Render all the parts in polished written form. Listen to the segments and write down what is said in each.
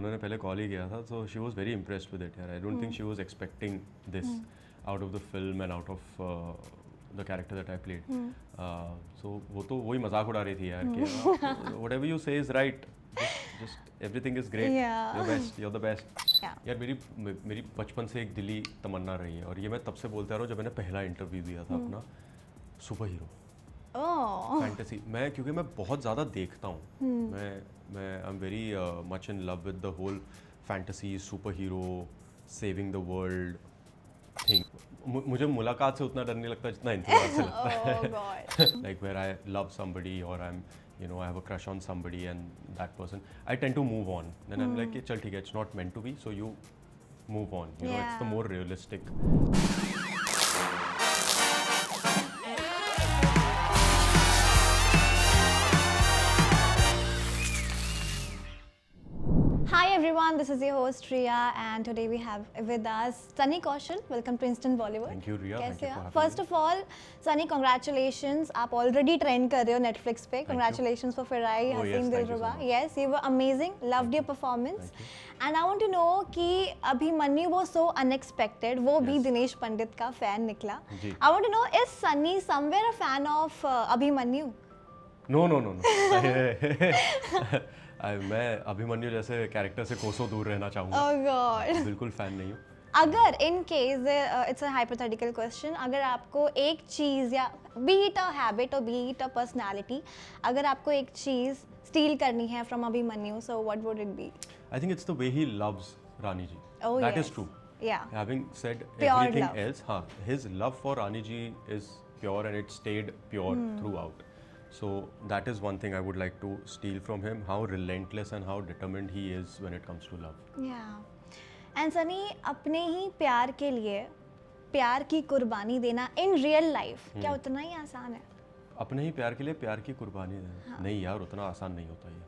उन्होंने पहले कॉल ही किया था, so she was very impressed with it यार. I don't think she was expecting this out of the film and out of the character that I played. So वो तो वही मजाक उड़ा रही थी यार कि whatever you say is right. Just everything is great. Yeah. You're best. You're the best. Yeah. यार मेरी बचपन से एक दिली तमन्ना रही है, और ये मैं तब से बोलता रहा हूँ जब मैंने पहला इंटरव्यू दिया था अपना, सुपर हीरो फैंटेसी. मैं क्योंकि मैं बहुत ज़्यादा देखता हूँ, मैं I am very much in love with the whole fantasy super hero saving the world thing. मुझे मुलाकात से उतना डर नहीं लगता जितना इंतजार से लगता है. Like where I love somebody और I am I have a crush on somebody and that person, I tend to move on. Then I'm like, chal theek hai, it's not meant to be, so you move on. You know, it's the more realistic. Hi everyone, this is your host Riya and today we have with us Sunny Kaushal. Welcome to Instant Bollywood. Thank you Riya. कैसे Thank you for हो? having First of all, Sunny, congratulations. आप already trend कर रहे हो Netflix पे. Congratulations for Firai, Haseen Dilruba. Yes, you were amazing. Loved your performance. And I want to know कि Abhimanyu was so unexpected. वो भी दिनेश पंडित का fan निकला. I want to know, is Sunny somewhere a fan of Abhimanyu? No. मैं अभिमन्यु जैसे character से कोसों दूर रहना चाहूँगा. Oh God. बिल्कुल फैन नहीं हूँ. अगर in case it's a hypothetical question, अगर आपको एक चीज़ या बी इट अ हैबिट और बी इट अ पर्सनैलिटी, अगर आपको एक चीज़ स्टील करनी है from Abhimanyu, so what would it be? I think it's the way he loves Rani ji. Oh, that yes. is true. Yeah. Having said Pure everything love. else, his love for Rani ji is pure and it stayed pure throughout. So that is one thing I would like to steal from him, how relentless and how determined he is when it comes to love. Yeah. And Sunny, अपने ही प्यार के लिए प्यार की कुर्बानी देना in real life क्या उतना ही आसान है? अपने ही प्यार के लिए प्यार की कुर्बानी देना नहीं यार, उतना आसान नहीं होता ये.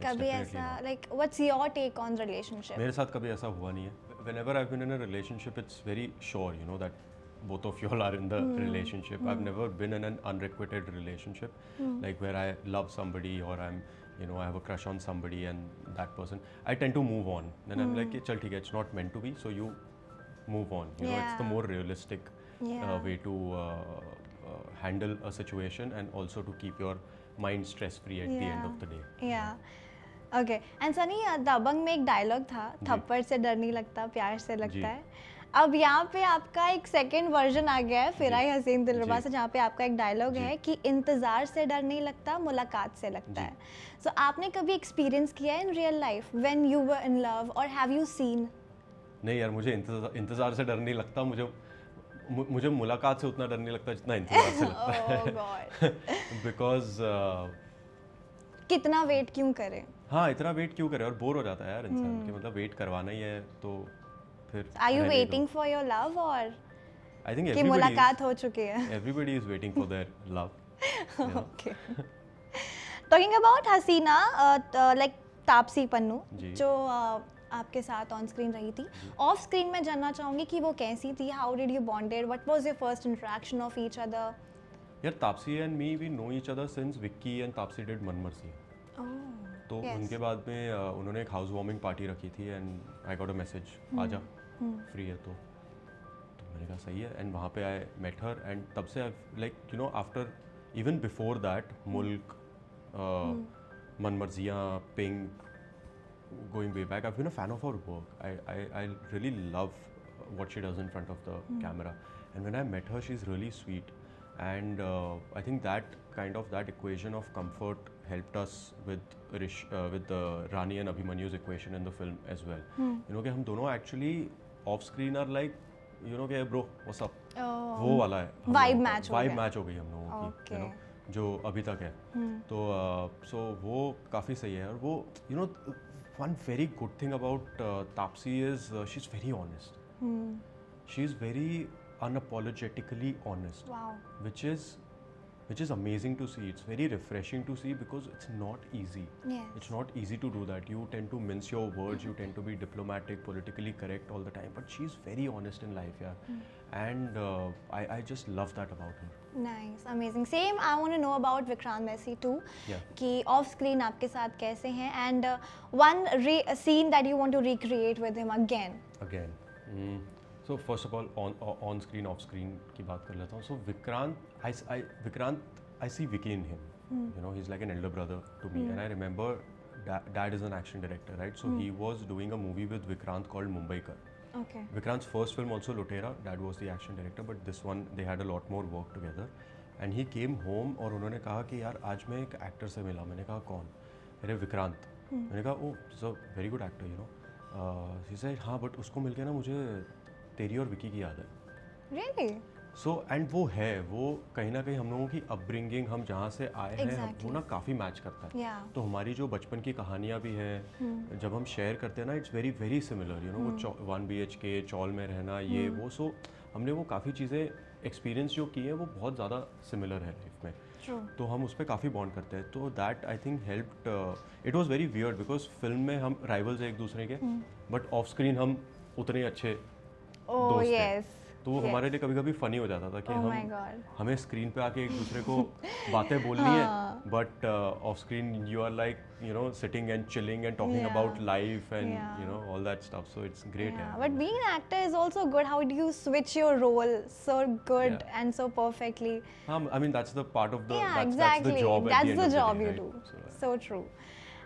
कभी ऐसा like what's your take on relationship? मेरे साथ कभी ऐसा हुआ नहीं है. Whenever I've been in a relationship, it's very sure, you know, that both of y'all are in the relationship. I've never been in an unrequited relationship, like where I love somebody or I have a crush on somebody and that person, I tend to move on. Then I'm like, chal theek hai, it's not meant to be, so you move on. You know, it's the more realistic way to handle a situation and also to keep your mind stress free at the end of the day. Yeah. Okay. And Sunny, दबंग में एक dialogue था, थप्पड़ से डर नहीं लगता, प्यार से लगता है. अब यहाँ पे आपका एक सेकंड वर्जन आ गया है फिराई हसीन दिलरुबा से, जहाँ पे आपका एक डायलॉग है कि इंतज़ार से डर नहीं लगता, मुलाकात से लगता है. सो आपने कभी एक्सपीरियंस किया है in real life when you were in love, और हैव यू सीन? नहीं यार, मुझे इंतज़ार से डर नहीं लगता. मुझे मुलाकात से उतना डर नहीं लगता जितना इंतज़ार से लगता है. बिकॉज कितना वेट क्यों करें? हाँ, इतना वेट क्यों करें, और बोर हो जाता है यार इंसान कि मतलब वेट करवाना ही है तो फिर. Are you waiting for your love or I think कि मुलाकात हो चुकी है? Everybody is waiting for their love. Okay. Talking about Hasina, like Taapsee Pannu जो आपके साथ ऑन स्क्रीन रही थी, ऑफ स्क्रीन में जानना चाहूँगी कि वो कैसी थी? How did you bonded? What was your first interaction of each other? यार Taapsee and me, we know each other since Vicky and Taapsee did मन मर्जी. तो उनके बाद में उन्होंने एक हाउस वार्मिंग पार्टी रखी थी and I got a message, आजा फ्री है तो मैंने कहा सही है. एंड वहाँ पे आई मेट हर एंड तब से like you know after even before that Mulk, Manmarziyaan, Pink, going way back, I been a fan of our work. I really love what she does in front of the camera. And when I met her she is really sweet. And I think that kind of that equation of comfort helped us with Rani and Abhimanyu's equation in the film as well. You know कि हम दोनों actually off screen are like, you know कि bro what's up, वो वाला है. Vibe match हो गई हम लोगों की, you know, जो अभी तक है. तो so वो काफ़ी सही है. और वो you know one very good thing about Taapsee is she's very honest. She's very unapologetically honest. Wow. Which is which is amazing to see. It's very refreshing to see because it's not easy. Yes. It's not easy to do that. You tend to mince your words, you tend to be diplomatic, politically correct all the time, but she's very honest in life, yeah. And I just love that about her. Nice, amazing. Same, I want to know about Vikrant Massey too. Yeah. कि off screen आपके साथ कैसे हैं, and one scene that you want to recreate with him again. Again. So first of all, on screen, off screen की बात कर लेता हूँ. So Vikrant, I see Vicky in him. You know, he's like an elder brother to me, and I remember Dad is an action director, right? So he was doing a movie with Vikrant called Mumbaikar. Okay. Vikrant's first film also Lutera. Dad was the action director, but this one they had a lot more work together. And he came home और उन्होंने कहा कि यार आज मैं एक actor से मिला. मैंने कहा कौन? अरे विक्रांत. मैंने कहा oh, he's a very good actor, you know. He said हाँ, but उसको मिल के ना मुझे तेरी और विकी की याद है. Really? So and वो कहीं ना कहीं हम लोगों की अपब्रिंगिंग, हम जहाँ से आए हैं, वो ना काफ़ी मैच करता है. Yeah. तो हमारी जो बचपन की कहानियाँ भी हैं, जब हम शेयर करते हैं ना, it's very very similar, you know. वो 1 BHK चौल में रहना, ये वो, सो हमने वो काफ़ी चीज़ें एक्सपीरियंस जो की हैं वो बहुत ज़्यादा सिमिलर है लाइफ में. True. तो हम उस पर काफ़ी बॉन्ड करते हैं. तो that I think helped. It was very weird because film में हम राइवल्स हैं एक दूसरे के, बट ऑफ स्क्रीन हम उतने अच्छे दोस्त हैं. तो वो हमारे लिए कभी कभी फनी हो जाता था कि हमें स्क्रीन पे आके एक दूसरे को बातें बोलनी है, but off screen you are like, you know, sitting and chilling and talking about life and you know all that stuff. So it's great. But being an actor is also good. How do you switch your role so good and so perfectly? I mean that's the part of the exactly. that's the job. That's the job you do. So true.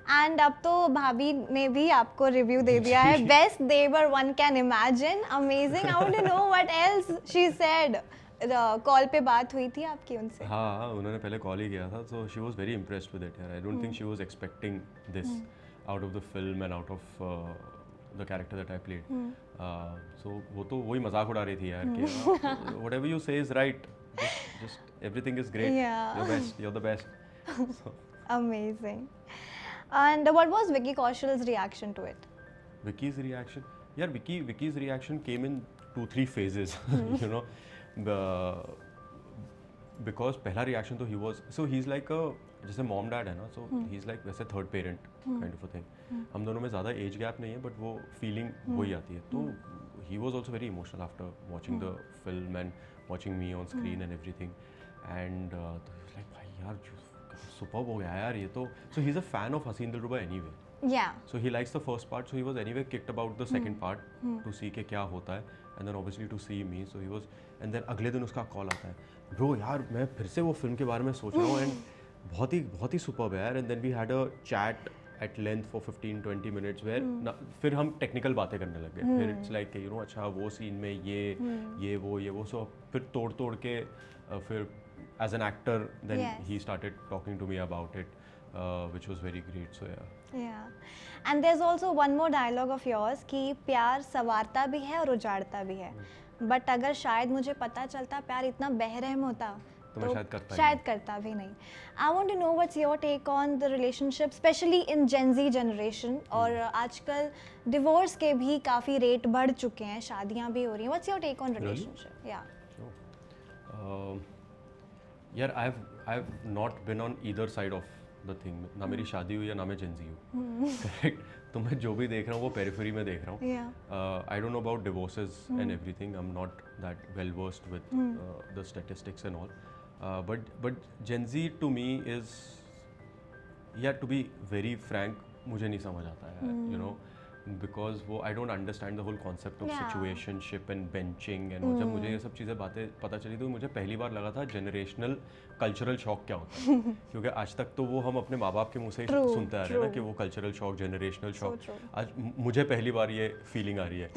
And अब तो भाभी ने भी आपको review दे दिया है, best देवर one can imagine. Amazing. I want to know what else she said. Call पे बात हुई थी आपकी उनसे? हाँ, उन्होंने पहले कॉल ही किया था. So she was very impressed with it. I don't think she was expecting this out of the film and out of the character that I played. So वो तो वही मजाक उड़ा रही थी यार कि whatever you say is right, just everything is great, you are the best. Amazing. And what was Vicky Kaushal's reaction to it? Vicky's reaction? Yeah, Vicky's reaction came in 2-3 phases, you know. Because पहला reaction तो he was, so he's like a, जैसे mom dad है ना, so he's like वैसे third parent kind of a thing. हम दोनों में ज़्यादा age gap नहीं है, but वो feeling वही आती है. तो he was also very emotional after watching the film and watching me on screen and everything. And तो he was like भाई यार सुपर्ब हो गया यार ये तो. So he's a fan of Haseen Dilruba anyway. Yeah. So he likes the first part, so he was anyway kicked about the second part to see कि क्या होता है, and then obviously to see me. So he was, and then अगले दिन उसका call आता है, bro यार मैं फिर से वो फिल्म के बारे में सोच रहा हूँ and बहुत ही सुपर्ब है यार. And then we had a chat at length for 15-20 minutes where फिर हम टेक्निकल बातें करने लग गए. फिर इट्स लाइक यू नो, अच्छा वो सीन में ये वो. सो फिर तोड़ के फिर as an actor then he started talking to me about it, which was very great. So yeah. And there's also one more dialogue of yours कि प्यार संवारता भी है और उजाड़ता भी है, बट अगर शायद मुझे पता चलता प्यार इतना बेरहम होता तो शायद करता भी नहीं. I want to know what's your take on the relationship, especially in Gen Z generation. और आजकल डिवोर्स के भी काफ़ी रेट बढ़ चुके हैं, शादियाँ भी हो रही हैं. What's your take on relationship? यार I've not been on either side of the thing. ना मेरी शादी हुई है ना मैं Gen Z हूँ, करेक्ट. तो मैं जो भी देख रहा हूँ वो पेरिफेरी में देख रहा हूँ. I don't know about divorces and everything. I'm not that well versed with the statistics and all. But Gen Z to me is, yeah, to be very frank, मुझे नहीं समझ आता है, you know. बिकॉज वो I don't understand the whole concept of situationship and benching एंड जब मुझे ये सब चीज़ें बातें पता चली तो मुझे पहली बार लगा था जनरेशनल कल्चरल शॉक क्या होता है. क्योंकि आज तक तो वो हम अपने माँ बाप के मुंह से ही सुनते आ रहे हैं ना कि वो कल्चरल शॉक, जनरेशनल शॉक. आज मुझे पहली बार ये फीलिंग आ रही है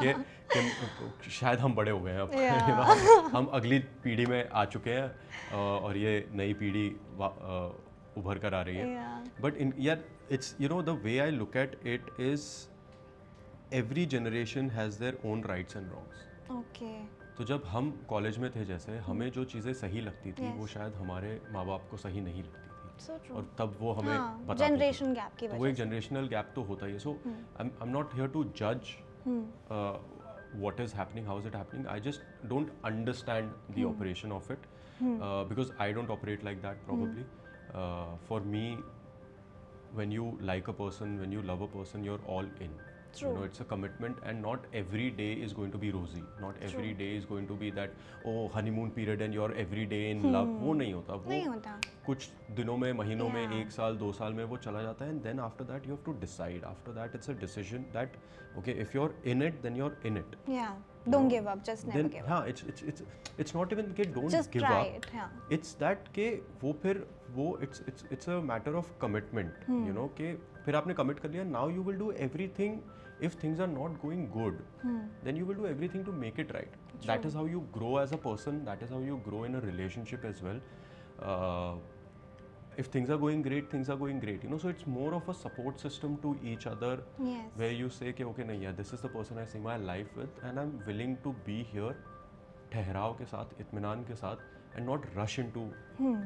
कि शायद हम बड़े हो गए हैं अब. हम अगली पीढ़ी में आ चुके हैं और ये नई पीढ़ी उभर कर आ रही है. बट इन यार it's, you know, the way I look at it is every generation has their own rights and wrongs. Okay. तो जब हम कॉलेज में थे जैसे हमें जो चीज़ें सही लगती थी वो शायद हमारे माँ बाप को सही नहीं लगती थी. So true. और तब वो हमें बताते थे. जनरेशन गैप की वजह से. वो एक जनरेशनल गैप तो होता ही है. So I am not here to जज what is happening, how is it happening. I just don't understand the operation of it. because I don't operate like that probably. For me, when you like a person, when you love a person, you're all in. True. You know, it's a commitment, and not every day is going to be rosy. Not every day is going to be that honeymoon period and you're every day in love. वो नहीं होता. नहीं होता. कुछ दिनों में, महीनों में, 1 साल 2 साल में वो चला जाता है, and then after that you have to decide. After that it's a decision that okay, if you're in it, then you're in it. Yeah. Don't give up. Just never give up. हाँ, it's not even कि don't just give try up. it. Yeah. It's that कि वो फिर वो it's a matter of commitment. You know कि फिर आपने commit कर लिया. Now you will do everything. If things are not going good, then you will do everything to make it right. True. That is how you grow as a person. That is how you grow in a relationship as well. If things are going great, things are going great. You know, so it's more of a support system to each other. Yes. Where you say, okay, no, yeah, this is the person I see my life with, and I'm willing to be here, ठहराव के साथ, इत्मीनान के साथ, and not rush into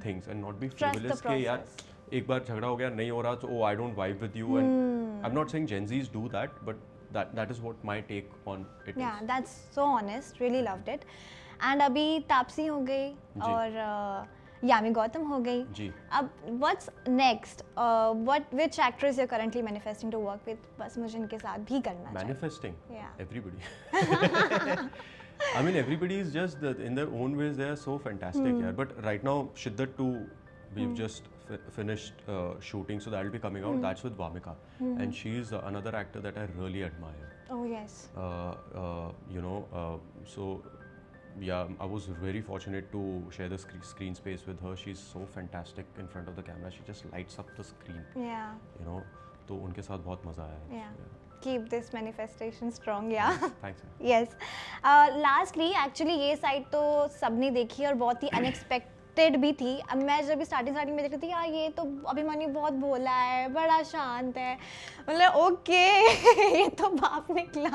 things and not be frivolous. के यार एक बार झगड़ा हो गया, नहीं हो रहा, so I don't vibe with you. And I'm not saying Gen Zs do that, but that is what my take on it is. Yeah, that's so honest. Really loved it. And अभी तापसी हो गई और यामी गौतम हो गई. जी. अब what's next? Which actress you're currently manifesting to work with? बस मुझे इनके साथ भी करना चाहिए. Manifesting? Yeah. Everybody. I mean, everybody is just in their own ways. They are so fantastic, yeah. But right now, Shiddat 2, we've just finished shooting, so that'll be coming out. That's with Vamika, and she's another actor that I really admire. Oh yes. You know, so yeah, I was very fortunate to share the screen space with her. She's so fantastic in front of the camera. She just lights up the screen. Yeah. You know, तो उनके साथ बहुत मजा आया. Yeah. Keep this manifestation strong, yeah. Thanks. Yes. Lastly, actually ये side तो सबने देखी और बहुत ही अनएक्सपेक्टेड भी थी. अब मैं जब स्टार्टिंग में देख रही थी, यार ये तो अभिमन्यु बहुत भोला है, बड़ा शांत है, मतलब ओके ये तो बाप निकला.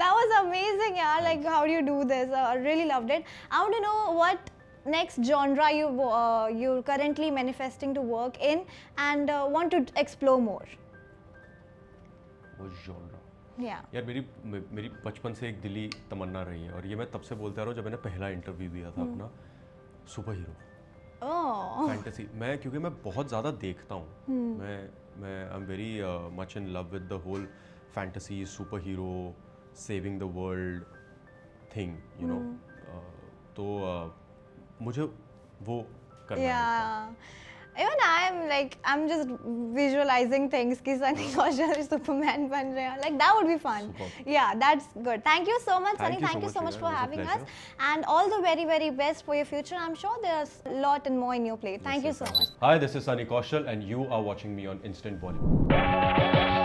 That was amazing, यार. Like how do you do this? Really loved it. I want to know what next genre you're currently manifesting to work in and want to explore more. वो genre. Yeah. यार मेरी बचपन से एक दिली तमन्ना रही है, और ये मैं तब से बोलता रहा हूँ जब मैंने पहला इंटरव्यू दिया था अपना. Super hero, fantasy. मैं क्योंकि मैं बहुत ज़्यादा देखता हूँ. मैं I am very much in love with the whole fantasy, super hero, saving the world thing, you know. तो मुझे वो करना है. Even I'm just visualizing things कि Sunny Kaushal Superman बन रहे हैं. Like that would be fun. Superb. Yeah, that's good. Thank you so much, Sunny. Thank you so much for having us, and all the very, very best for your future. I'm sure there's a lot and more in your plate. Thank you so much. Hi, this is Sunny Kaushal, and you are watching me on Instant Bollywood.